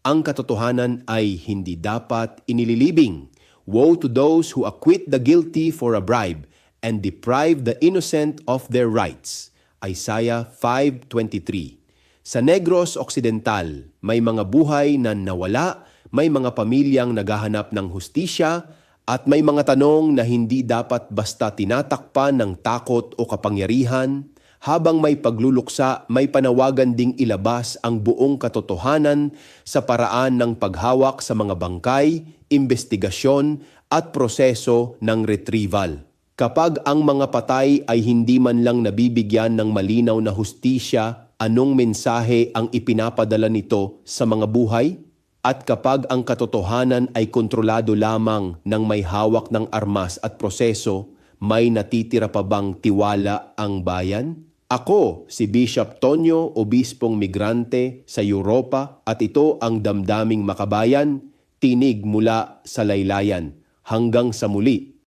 Ang katotohanan ay hindi dapat inililibing. Woe to those who acquit the guilty for a bribe and deprive the innocent of their rights. Isaiah 5:23. Sa Negros Occidental, may mga buhay na nawala, may mga pamilyang naghahanap ng hustisya, at may mga tanong na hindi dapat basta tinatakpan ng takot o kapangyarihan. Habang may pagluluksa, may panawagan ding ilabas ang buong katotohanan sa paraan ng paghawak sa mga bangkay, investigasyon at proseso ng retrieval. Kapag ang mga patay ay hindi man lang nabibigyan ng malinaw na hustisya, anong mensahe ang ipinapadala nito sa mga buhay? At kapag ang katotohanan ay kontrolado lamang ng may hawak ng armas at proseso, may natitira pa bang tiwala ang bayan? Ako, si Bishop Tonyo, obispong migrante sa Europa, at ito ang Damdaming Makabayan, tinig mula sa laylayan. Hanggang sa muli.